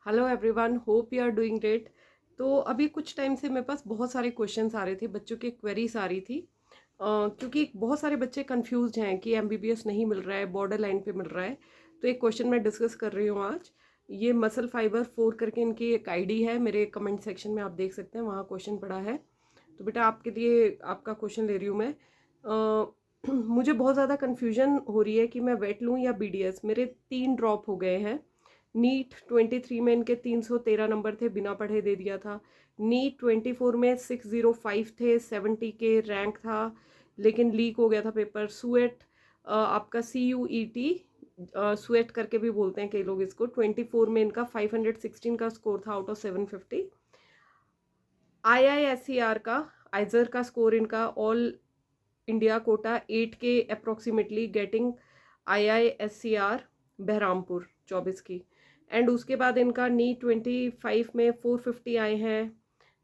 Hello everyone, hope you are doing great. तो अभी कुछ टाइम से मेरे पास बहुत सारे क्वेश्चंस आ रहे थे, बच्चों की क्वेरीज आ रही थी। क्योंकि बहुत सारे बच्चे कंफ्यूज हैं कि एमबीबीएस नहीं मिल रहा है, बॉर्डर लाइन पे मिल रहा है। तो एक क्वेश्चन मैं डिस्कस कर रही हूँ आज। ये मसल फाइबर 4 करके इनकी एक आईडी है, मेरे कमेंट सेक्शन में आप देख सकते हैं, वहाँ क्वेश्चन पड़ा है। तो बेटा आपके लिए आपका क्वेश्चन ले रही हूँ मैं। मुझे बहुत ज़्यादा कन्फ्यूजन हो रही है कि मैं वेट लूँ या बीडीएस। मेरे 3 ड्रॉप हो गए हैं। नीट 23 में इनके 313 नंबर थे, बिना पढ़े दे दिया था। नीट 24 में 605 थे, 70 के रैंक था, लेकिन लीक हो गया था पेपर। सुएट आपका CUET, सुएट करके भी बोलते हैं कई लोग इसको, 24 में इनका 516 का स्कोर था आउट ऑफ 750। IISER का, आइजर का स्कोर इनका ऑल इंडिया कोटा 8 के अप्रोक्सीमेटली गेटिंग IISER बहरामपुर 24 की। एंड उसके बाद इनका नीट 25 में 450 आए हैं।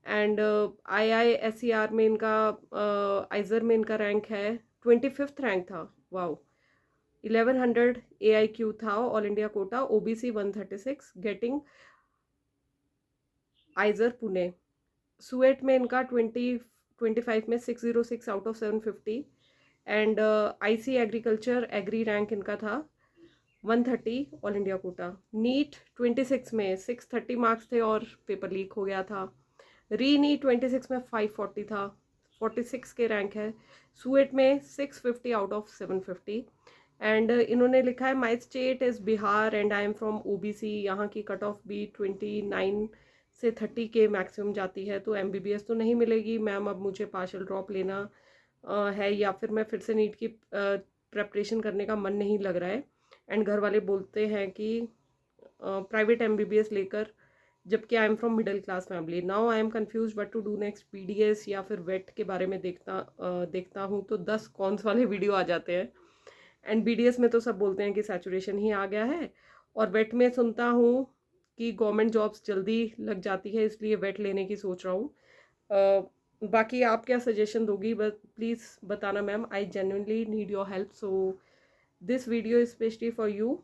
एंड IISER में इनका आइजर में इनका रैंक है 25th रैंक था। वाओ। 1100 AIQ था all India quota, OBC 136 getting IISER Pune. CUET में इनका 25 में 606 out of 750। And IC agriculture agri rank इनका था 130 ऑल इंडिया कोटा। नीट 26 में 630 मार्क्स थे और पेपर लीक हो गया था। री नीट 26 में 540 था, 46 के रैंक है। सुएट में 650 आउट ऑफ 750। एंड इन्होंने लिखा है my state is Bihar and I am from OBC। यहाँ की कट ऑफ भी 29 से 30 के मैक्सिमम जाती है, तो MBBS तो नहीं मिलेगी मैम। अब मुझे पार्शल ड्रॉप लेना है, या फिर मैं फिर से नीट की प्रेपरेशन करने का मन नहीं लग रहा है। एंड घर वाले बोलते हैं कि प्राइवेट MBBS लेकर, जबकि I am from middle class family. Now I am confuse what to do next, BDS या फिर वेट के बारे में देखता हूँ तो 10 कॉन्स वाले वीडियो आ जाते हैं। एंड BDS में तो सब बोलते हैं कि सैचुरेशन ही आ गया है, और वेट में सुनता हूँ कि गवर्नमेंट जॉब्स जल्दी लग जाती है, इसलिए वेट लेने की सोच रहा हूँ। बाकी आप क्या सजेशन दोगी, बट प्लीज़ बताना ma'am. I genuinely need your help, so this video is specially for you.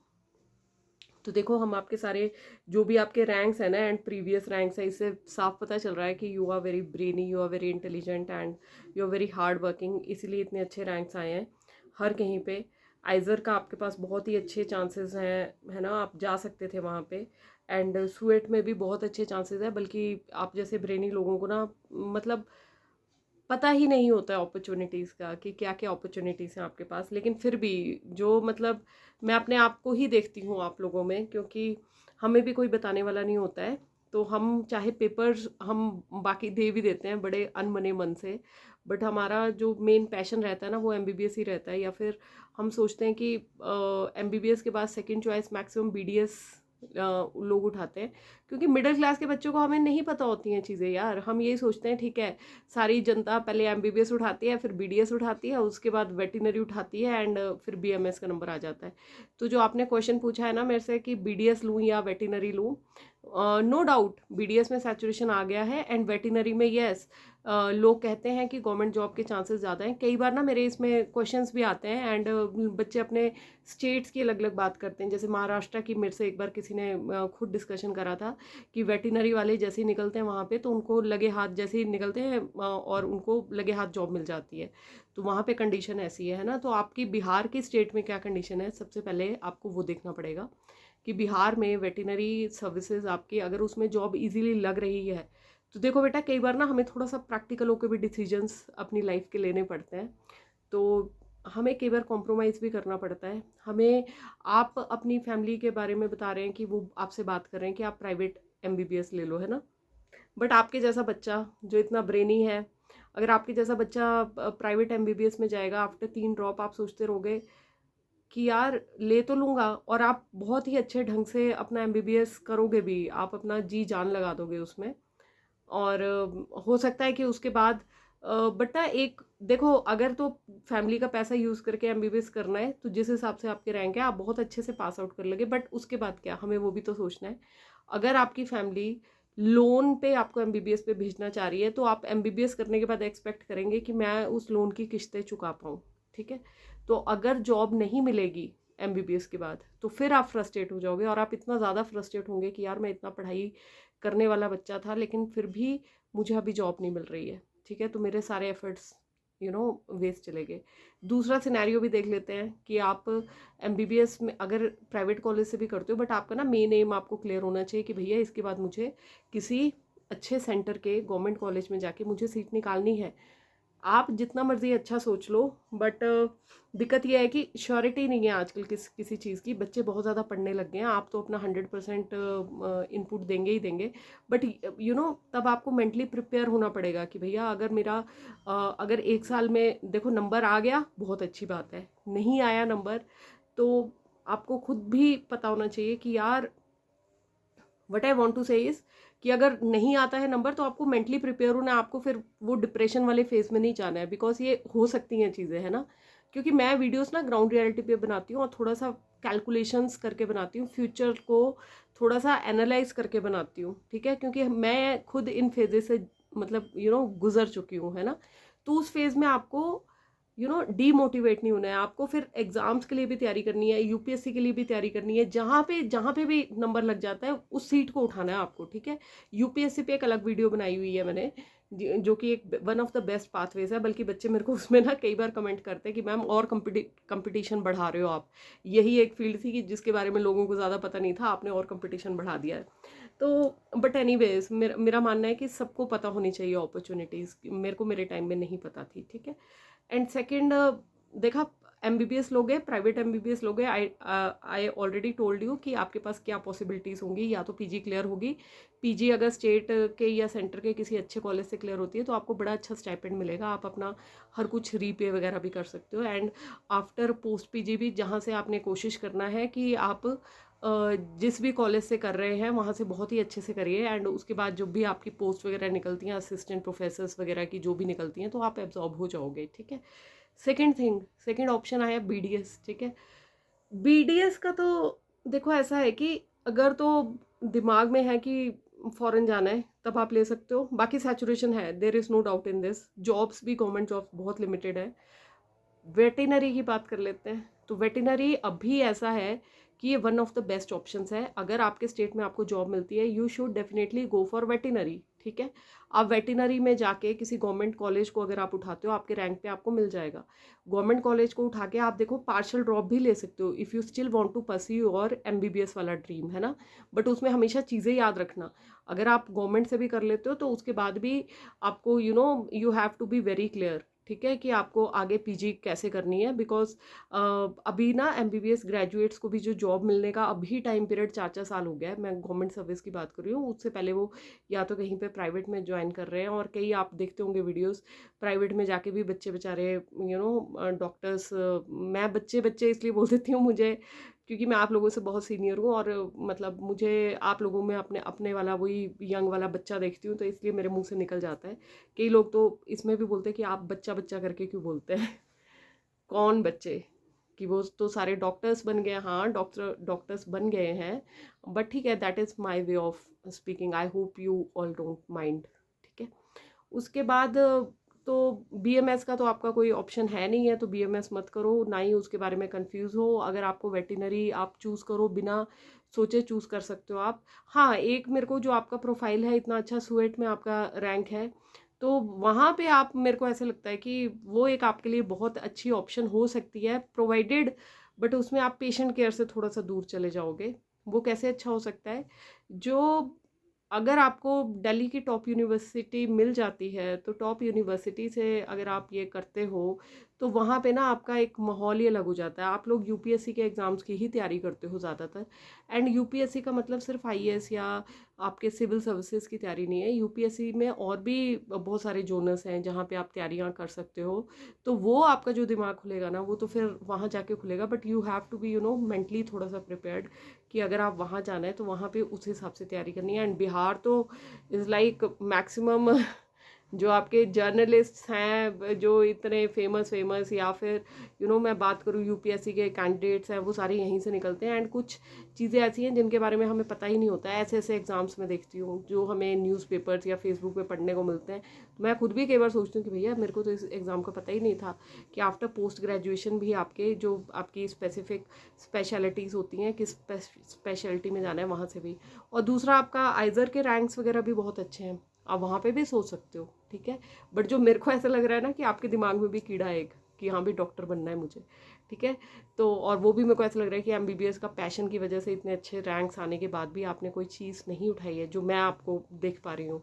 तो देखो, हम आपके सारे जो भी आपके रैंक्स हैं ना एंड प्रीवियस रैंक्स है, इससे साफ पता चल रहा है कि you are very brainy, you are very intelligent and you are very hard working, इसीलिए इतने अच्छे रैंक्स आए हैं हर कहीं पे। आइजर का आपके पास बहुत ही अच्छे चांसेस हैं, है ना, आप जा सकते थे वहाँ पे। एंड सुएट में भी बहुत अच्छे चांसेस है, बल्कि आप जैसे ब्रेनी लोगों को ना, मतलब पता ही नहीं होता है अपॉर्चुनिटीज़ का कि क्या क्या अपॉर्चुनिटीज़ हैं आपके पास। लेकिन फिर भी जो, मतलब मैं अपने आप को ही देखती हूँ आप लोगों में, क्योंकि हमें भी कोई बताने वाला नहीं होता है। तो हम चाहे पेपर्स हम बाकी दे भी देते हैं बड़े अनमने मन से, बट हमारा जो मेन पैशन रहता है ना, वो MBBS ही रहता है। या फिर हम सोचते हैं कि MBBS के बाद सेकेंड चॉइस मैक्सिमम BDS लोग उठाते हैं, क्योंकि मिडिल क्लास के बच्चों को हमें नहीं पता होती हैं चीज़ें यार। हम यही सोचते हैं ठीक है, सारी जनता पहले MBBS उठाती है, फिर BDS उठाती है, उसके बाद वेटिनरी उठाती है, एंड फिर BMS का नंबर आ जाता है। तो जो आपने क्वेश्चन पूछा है ना मेरे से कि BDS लूँ या वेटिनरी लूँ, नो डाउट BDS में सैचुरेशन आ गया है, एंड वेटिनरी में यस, लोग कहते हैं कि गवर्नमेंट जॉब के चांसेस ज़्यादा हैं। कई बार ना मेरे इसमें क्वेश्चंस भी आते हैं, एंड बच्चे अपने स्टेट्स की अलग अलग बात करते हैं। जैसे महाराष्ट्र की मेरे से एक बार किसी ने खुद डिस्कशन करा था कि वेटिनरी वाले जैसे ही निकलते हैं वहाँ पे, तो उनको लगे हाथ जैसे ही निकलते हैं और उनको लगे हाथ जॉब मिल जाती है। तो वहाँ पे कंडीशन ऐसी है ना। तो आपकी बिहार की स्टेट में क्या कंडीशन है, सबसे पहले आपको वो देखना पड़ेगा कि बिहार में वेटिनरी सर्विसेज आपकी अगर उसमें जॉब इजीली लग रही है। तो देखो बेटा, कई बार ना हमें थोड़ा सा प्रैक्टिकल होकर भी डिसीजंस अपनी लाइफ के लेने पड़ते हैं। तो हमें कई बार कॉम्प्रोमाइज़ भी करना पड़ता है हमें। आप अपनी फैमिली के बारे में बता रहे हैं कि वो आपसे बात कर रहे हैं कि आप प्राइवेट MBBS ले लो, है ना। बट आपके जैसा बच्चा जो इतना ब्रेनी है, अगर आपके जैसा बच्चा प्राइवेट MBBS में जाएगा, आफ्टर 3 ड्रॉप आप सोचते रहोगे कि यार ले तो लूँगा, और आप बहुत ही अच्छे ढंग से अपना MBBS करोगे भी, आप अपना जी जान लगा दोगे उसमें। और हो सकता है कि उसके बाद बट ना एक देखो, अगर तो फैमिली का पैसा यूज़ करके MBBS करना है, तो जिस हिसाब से आपके रैंक है आप बहुत अच्छे से पास आउट कर लोगे। बट उसके बाद क्या, हमें वो भी तो सोचना है। अगर आपकी फैमिली लोन पे आपको MBBS पे भेजना चाह रही है, तो आप MBBS करने के बाद एक्सपेक्ट करेंगे कि मैं उस लोन की किस्तें चुका पाऊँ, ठीक है। तो अगर जॉब नहीं मिलेगी MBBS के बाद, तो फिर आप फ्रस्ट्रेट हो जाओगे और आप इतना ज़्यादा फ्रस्ट्रेट होंगे कि यार मैं इतना पढ़ाई करने वाला बच्चा था लेकिन फिर भी मुझे अभी जॉब नहीं मिल रही है, ठीक है, तो मेरे सारे एफर्ट्स वेस्ट चले गए। दूसरा सिनेरियो भी देख लेते हैं कि आप MBBS में अगर प्राइवेट कॉलेज से भी करते हो, बट आपका ना मेन एम आपको क्लियर होना चाहिए कि भैया इसके बाद मुझे किसी अच्छे सेंटर के गवर्नमेंट कॉलेज में जाके मुझे सीट निकालनी है। आप जितना मर्जी अच्छा सोच लो, बट दिक्कत यह है कि श्योरिटी नहीं है आजकल किसी चीज़ की। बच्चे बहुत ज़्यादा पढ़ने लग गए हैं, आप तो अपना 100% इनपुट देंगे ही देंगे, बट तब आपको मेंटली प्रिपेयर होना पड़ेगा कि भैया अगर मेरा अगर 1 साल में देखो नंबर आ गया बहुत अच्छी बात है, नहीं आया नंबर तो आपको खुद भी पता होना चाहिए कि यार वट आई वॉन्ट टू से इज कि अगर नहीं आता है नंबर तो आपको मेंटली प्रिपेयर होना है, आपको फिर वो डिप्रेशन वाले फेज में नहीं जाना है, बिकॉज ये हो सकती हैं चीज़ें, है ना। क्योंकि मैं वीडियोस ना ग्राउंड रियलिटी पे बनाती हूँ और थोड़ा सा कैलकुलेशंस करके बनाती हूँ, फ्यूचर को थोड़ा सा एनालाइज करके बनाती हूँ, ठीक है, क्योंकि मैं खुद इन फेजेस से मतलब गुजर चुकी हूँ, है ना। तो उस फेज में आपको डीमोटिवेट नहीं होना है, आपको फिर एग्जाम्स के लिए भी तैयारी करनी है, यूपीएससी के लिए भी तैयारी करनी है, जहाँ पे भी नंबर लग जाता है उस सीट को उठाना है आपको, ठीक है। यूपीएससी पे एक अलग वीडियो बनाई हुई है मैंने, जो कि एक one of the best pathways है, बल्कि बच्चे मेरे को उसमें ना कई बार कमेंट करते हैं कि मैम और कंपटीशन बढ़ा रहे हो आप, यही एक फील्ड थी कि जिसके बारे में लोगों को ज़्यादा पता नहीं था, आपने और कंपटीशन बढ़ा दिया है। तो बट एनीवेज मेरा मानना है कि सबको पता होनी चाहिए अपॉर्चुनिटीज़, मेरे को मेरे टाइम में नहीं पता थी, ठीक है। एंड सेकेंड, देखा MBBS लोगे, प्राइवेट MBBS लोगे, आई ऑलरेडी टोल्ड यू कि आपके पास क्या पॉसिबिलिटीज़ होंगी, या तो PG क्लियर होगी, PG अगर स्टेट के या सेंटर के किसी अच्छे कॉलेज से क्लियर होती है तो आपको बड़ा अच्छा स्टाइपेंड मिलेगा, आप अपना हर कुछ रीपे वगैरह भी कर सकते हो। एंड आफ्टर पोस्ट PG भी जहाँ से आपने कोशिश करना है कि आप जिस भी कॉलेज से कर रहे हैं वहाँ से बहुत ही अच्छे से करिए, एंड उसके बाद जो भी आपकी पोस्ट वगैरह निकलती हैं, असिस्टेंट प्रोफेसर्स वगैरह की जो भी निकलती हैं, तो आप एब्जॉर्ब हो जाओगे, ठीक है। सेकेंड ऑप्शन आया BDS, ठीक है। BDS का तो देखो ऐसा है कि अगर तो दिमाग में है कि फॉरेन जाना है तब आप ले सकते हो, बाकी सैचुरेशन है, there is no doubt in this, jobs भी गवर्नमेंट जॉब्स बहुत लिमिटेड है। वेटिनरी की बात कर लेते हैं, तो वेटिनरी अभी ऐसा है कि ये one of the best options है, अगर आपके स्टेट में आपको जॉब मिलती है you should definitely go for veterinary, ठीक है। आप वेटिनरी में जाके किसी गवर्नमेंट कॉलेज को अगर आप उठाते हो आपके रैंक पे आपको मिल जाएगा, गवर्नमेंट कॉलेज को उठा के आप देखो पार्शियल ड्रॉप भी ले सकते हो if you still want to pursue और MBBS वाला ड्रीम, है ना। बट उसमें हमेशा चीज़ें याद रखना, अगर आप गवर्नमेंट से भी कर लेते हो तो उसके बाद भी आपको you have to be very clear, ठीक है, कि आपको आगे PG कैसे करनी है, बिकॉज अभी ना MBBS ग्रेजुएट्स को भी जो जॉब मिलने का अभी टाइम पीरियड 4-4 साल हो गया है, मैं गवर्नमेंट सर्विस की बात कर रही हूँ, उससे पहले वो या तो कहीं पे प्राइवेट में ज्वाइन कर रहे हैं, और कई आप देखते होंगे वीडियोस प्राइवेट में जाके भी बच्चे बेचारे डॉक्टर्स, मैं बच्चे बच्चे इसलिए बोल देती हूँ, मुझे क्योंकि मैं आप लोगों से बहुत सीनियर हूँ, और मतलब मुझे आप लोगों में अपने अपने वाला वही यंग वाला बच्चा देखती हूँ, तो इसलिए मेरे मुंह से निकल जाता है। कई लोग तो इसमें भी बोलते हैं कि आप बच्चा बच्चा करके क्यों बोलते हैं कौन बच्चे, कि वो तो सारे डॉक्टर्स बन गए, हाँ डॉक्टर्स बन गए हैं, बट ठीक है, that is my way of speaking, I hope you all don't mind, ठीक है। उसके बाद तो BMS का तो आपका कोई ऑप्शन है नहीं है, तो BMS मत करो, ना ही उसके बारे में कंफ्यूज हो, अगर आपको वेटिनरी आप चूज़ करो, बिना सोचे चूज़ कर सकते हो आप। हाँ, एक मेरे को जो आपका प्रोफाइल है इतना अच्छा, सुएट में आपका रैंक है, तो वहाँ पे आप, मेरे को ऐसे लगता है कि वो एक आपके लिए बहुत अच्छी ऑप्शन हो सकती है, प्रोवाइडेड बट उसमें आप पेशेंट केयर से थोड़ा सा दूर चले जाओगे। वो कैसे अच्छा हो सकता है, जो अगर आपको दिल्ली की टॉप यूनिवर्सिटी मिल जाती है, तो टॉप यूनिवर्सिटी से अगर आप ये करते हो तो वहाँ पे ना आपका एक माहौल ही अलग हो जाता है, आप लोग UPSC के एग्ज़ाम्स की ही तैयारी करते हो ज़्यादातर, एंड UPSC का मतलब सिर्फ IAS या आपके सिविल सर्विसेज की तैयारी नहीं है, UPSC में और भी बहुत सारे जोनर्स हैं जहाँ पे आप तैयारियाँ कर सकते हो, तो वो आपका जो दिमाग खुलेगा ना वो तो फिर वहाँ जाके खुलेगा, but you have to be mentally थोड़ा सा प्रिपेयर्ड कि अगर आप वहाँ जाना है तो वहाँ पे उस हिसाब से तैयारी करनी है। एंड बिहार तो इज़ लाइक मैक्सिमम जो आपके जर्नलिस्ट्स हैं जो इतने फेमस या फिर मैं बात करूँ यूपीएससी के कैंडिडेट्स हैं, वो सारे यहीं से निकलते हैं। एंड कुछ चीज़ें ऐसी हैं जिनके बारे में हमें पता ही नहीं होता है। ऐसे ऐसे एग्जाम्स में देखती हूँ जो हमें न्यूज़पेपर्स या फेसबुक पे पढ़ने को मिलते हैं। तो मैं खुद भी कई बार सोचती हूँ कि भैया मेरे को तो इस एग्ज़ाम का पता ही नहीं था कि आफ्टर पोस्ट ग्रेजुएशन भी आपके जो आपकी स्पेसिफिक स्पेशलिटीज़ होती हैं, किस स्पेशलिटी में जाना है वहाँ से भी। और दूसरा, आपका आइजर के रैंक्स वगैरह भी बहुत अच्छे हैं, आप वहाँ पे भी सोच सकते हो, ठीक है। बट जो मेरे को ऐसा लग रहा है ना कि आपके दिमाग में भी कीड़ा है एक, कि हाँ भी डॉक्टर बनना है मुझे, ठीक है। तो और वो भी मेरे को ऐसा लग रहा है कि एमबीबीएस का पैशन की वजह से इतने अच्छे रैंक्स आने के बाद भी आपने कोई चीज़ नहीं उठाई है जो मैं आपको देख पा रही हूँ,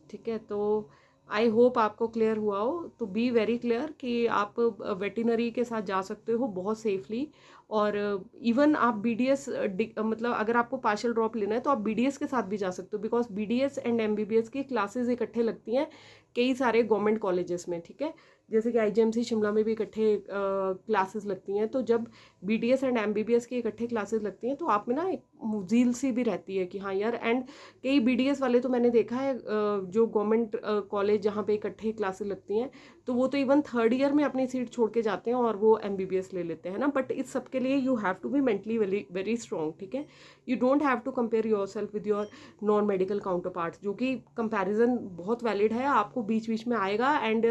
ठीक है। तो आई होप आपको क्लियर हुआ हो। तो बी वेरी क्लियर कि आप वेटिनरी के साथ जा सकते हो बहुत सेफली। और इवन आप बीडीएस मतलब अगर आपको पार्शियल ड्रॉप लेना है तो आप बीडीएस के साथ भी जा सकते हो, बिकॉज बीडीएस एंड एमबीबीएस की क्लासेस इकट्ठे लगती हैं कई सारे गवर्नमेंट कॉलेजेस में, ठीक है। जैसे कि आईजीएमसी शिमला में भी इकट्ठे क्लासेस लगती हैं। तो जब बीडीएस एंड एमबीबीएस की इकट्ठे क्लासेस लगती हैं तो आप में ना एक झील सी भी रहती है कि हाँ यार। एंड कई बीडीएस वाले तो मैंने देखा है जो गवर्नमेंट कॉलेज जहाँ पे इकट्ठे क्लासेस लगती हैं, तो वो तो इवन थर्ड ईयर में अपनी सीट छोड़ के जाते हैं और वो एमबीबीएस ले लेते हैं ना। बट इस सब के लिए you have to be mentally very very strong, ठीक है। You don't have to compare yourself with your non medical counterparts, जो कि कंपेरिजन बहुत वैलिड है, आपको बीच बीच में आएगा। एंड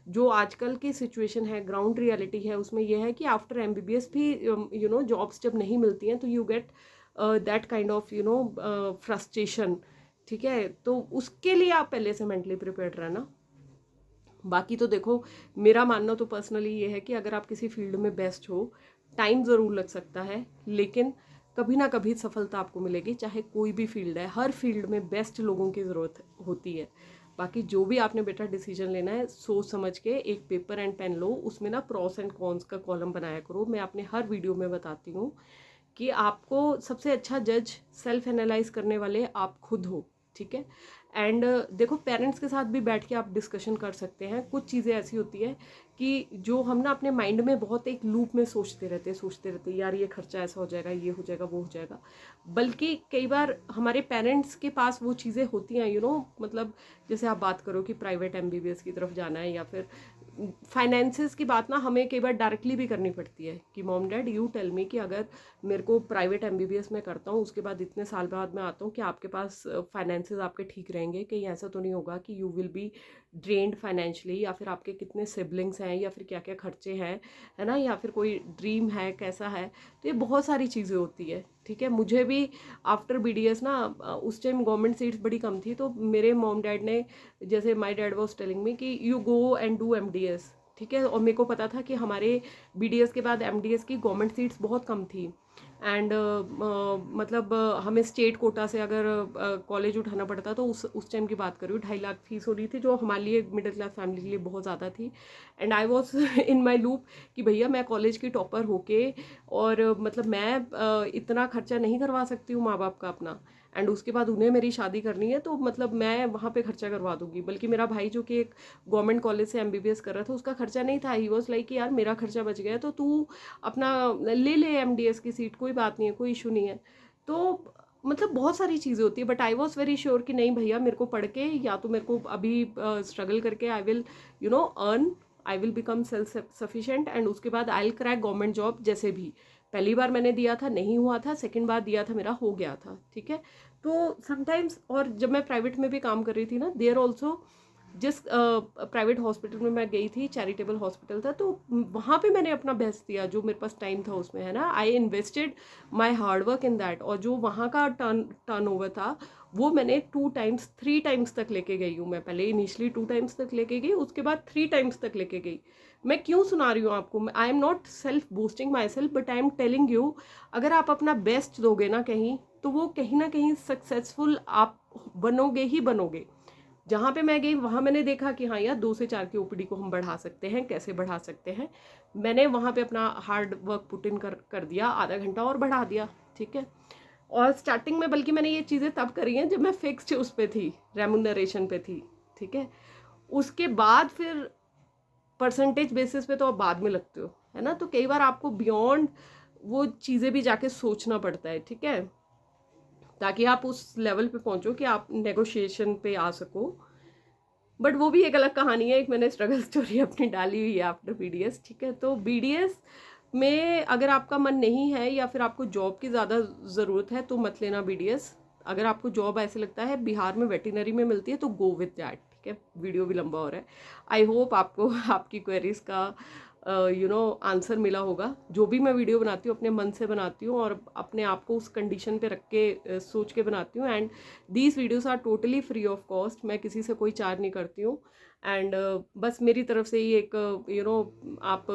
जो आजकल की सिचुएशन है, ग्राउंड रियलिटी है, उसमें यह है कि आफ्टर एमबीबीएस भी जॉब्स जब नहीं मिलती हैं तो you get that kind of frustration, ठीक है। तो उसके लिए आप पहले से मेंटली प्रिपेयर्ड रहना। बाकी तो देखो, मेरा मानना तो पर्सनली ये है कि अगर आप किसी फील्ड में बेस्ट हो, टाइम ज़रूर लग सकता है लेकिन कभी ना कभी सफलता आपको मिलेगी, चाहे कोई भी फील्ड है। हर फील्ड में बेस्ट लोगों की ज़रूरत होती है। बाकी जो भी आपने बेटा डिसीजन लेना है, सोच समझ के एक पेपर एंड पेन लो, उसमें ना प्रॉस एंड कॉन्स का कॉलम बनाया करो। मैं अपने हर वीडियो में बताती हूँ कि आपको सबसे अच्छा जज सेल्फ एनालाइज करने वाले आप खुद हो, ठीक है। एंड देखो, पेरेंट्स के साथ भी बैठ के आप डिस्कशन कर सकते हैं। कुछ चीज़ें ऐसी होती है कि जो हम ना अपने माइंड में बहुत एक लूप में सोचते रहते यार ये खर्चा ऐसा हो जाएगा, ये हो जाएगा, वो हो जाएगा। बल्कि कई बार हमारे पेरेंट्स के पास वो चीज़ें होती हैं, मतलब जैसे आप बात करो कि प्राइवेट एमबीबीएस की तरफ जाना है, या फिर फाइनेंसेस की बात ना हमें कई बार डायरेक्टली भी करनी पड़ती है कि mom dad you tell me कि अगर मेरे को प्राइवेट एमबीबीएस में करता हूँ, उसके बाद इतने साल बाद मैं आता हूँ, कि आपके पास फाइनेंसेस आपके ठीक रहेंगे, कहीं ऐसा तो नहीं होगा कि you will be drained financially, या फिर आपके कितने सिबलिंग्स हैं, या फिर क्या क्या खर्चे हैं, है ना, या फिर कोई ड्रीम है कैसा है। तो ये बहुत सारी चीज़ें होती है, ठीक है। मुझे भी आफ्टर बीडीएस ना उस टाइम गवर्नमेंट सीट्स बड़ी कम थी, तो मेरे मॉम डैड ने, जैसे my dad was telling me कि you go and do MDS, ठीक है। और मेरे को पता था कि हमारे बीडीएस के बाद एमडीएस की गवर्नमेंट सीट्स बहुत कम थी। एंड मतलब हमें स्टेट कोटा से अगर कॉलेज उठाना पड़ता तो उस टाइम की बात कर रही हूँ, 2.5 लाख फीस हो रही थी, जो हमारे लिए मिडिल क्लास फैमिली के लिए बहुत ज़्यादा थी। And I was in my loop कि भैया मैं कॉलेज की टॉपर होके और मतलब मैं इतना खर्चा नहीं करवा सकती हूँ माँ बाप का अपना, एंड उसके बाद उन्हें मेरी शादी करनी है, तो मतलब मैं वहाँ पे खर्चा करवा दूंगी। बल्कि मेरा भाई जो कि एक गवर्नमेंट कॉलेज से एमबीबीएस कर रहा था, उसका खर्चा नहीं था। ही वॉज लाइक कि यार मेरा खर्चा बच गया तो तू अपना ले ले एमडीएस की सीट, कोई बात नहीं है, कोई इशू नहीं है। तो मतलब बहुत सारी चीज़ें होती है। But I was very sure कि नहीं भैया, मेरे को पढ़ के या तो मेरे को अभी स्ट्रगल करके I will earn, I will become self sufficient, and उसके बाद I will crack government job. जैसे भी पहली बार मैंने दिया था नहीं हुआ था, सेकंड बार दिया था मेरा हो गया था, ठीक है। तो समटाइम्स, और जब मैं प्राइवेट में भी काम कर रही थी ना, देयर ऑल्सो जिस प्राइवेट हॉस्पिटल में मैं गई थी, चैरिटेबल हॉस्पिटल था, तो वहाँ पे मैंने अपना बेस्ट दिया जो मेरे पास टाइम था उसमें, है ना। I invested my hard work in that. और जो वहाँ का टर्नओवर था वो मैंने 2 टाइम्स 3 टाइम्स तक लेके गई हूँ मैं। पहले इनिशियली 2 टाइम्स तक लेके गई, उसके बाद 3 टाइम्स तक लेके गई। मैं क्यों सुना रही हूँ आपको? I am not self boosting my self, but I am telling you, अगर आप अपना बेस्ट दोगे ना कहीं, तो वो कहीं ना कहीं सक्सेसफुल आप बनोगे ही बनोगे। जहाँ पे मैं गई वहाँ मैंने देखा कि हाँ यार, 2 से 4 की ओपीडी को हम बढ़ा सकते हैं, कैसे बढ़ा सकते हैं। मैंने वहाँ पे अपना हार्ड वर्क पुट इन कर दिया, आधा घंटा और बढ़ा दिया, ठीक है। और स्टार्टिंग में बल्कि मैंने ये चीज़ें तब करी हैं जब मैं फिक्स्ड उस पे थी, रेमुनरेशन पे थी, ठीक है। उसके बाद फिर परसेंटेज बेसिस पे तो आप बाद में लगते हो, है ना। तो कई बार आपको बियॉन्ड वो चीज़ें भी जाके सोचना पड़ता है, ठीक है, ताकि आप उस लेवल पे पहुंचो कि आप नेगोशिएशन पे आ सको। बट वो भी एक अलग कहानी है, एक मैंने स्ट्रगल स्टोरी अपनी डाली हुई है आफ्टर BDS, ठीक है। तो BDS में अगर आपका मन नहीं है या फिर आपको जॉब की ज़्यादा ज़रूरत है तो मत लेना BDS। अगर आपको जॉब ऐसे लगता है बिहार में वेटिनरी में मिलती है तो गो विद दैट, ठीक है। वीडियो भी लंबा हो रहा है। आई होप आपको आपकी क्वेरीज का आंसर मिला होगा। जो भी मैं वीडियो बनाती हूँ अपने मन से बनाती हूँ और अपने आप को उस कंडीशन पे रख के सोच के बनाती हूँ। And these videos are totally free of cost, मैं किसी से कोई चार्ज नहीं करती हूँ। एंड बस मेरी तरफ से ही एक आप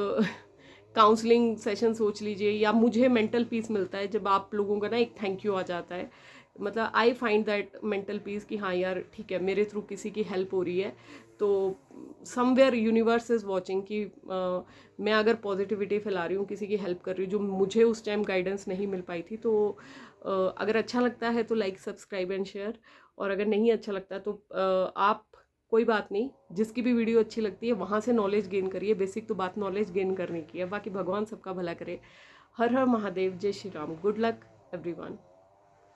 काउंसलिंग सेशन सोच लीजिए, या मुझे मेंटल पीस मिलता है जब आप लोगों का ना एक थैंक यू आ जाता है। मतलब I find that mental peace कि हाँ यार ठीक है, मेरे थ्रू किसी की हेल्प हो रही है, तो समवेयर यूनिवर्स इज़ वॉचिंग कि मैं अगर पॉजिटिविटी फैला रही हूँ, किसी की हेल्प कर रही हूँ जो मुझे उस टाइम गाइडेंस नहीं मिल पाई थी। तो अगर अच्छा लगता है तो लाइक सब्सक्राइब एंड शेयर, और अगर नहीं अच्छा लगता तो आप कोई बात नहीं, जिसकी भी वीडियो अच्छी लगती है वहाँ से नॉलेज गेन करिए। बेसिक तो बात नॉलेज गेन करने की है, बाकी भगवान सबका भला करे। हर हर महादेव, जय Shri Ram, good luck everyone.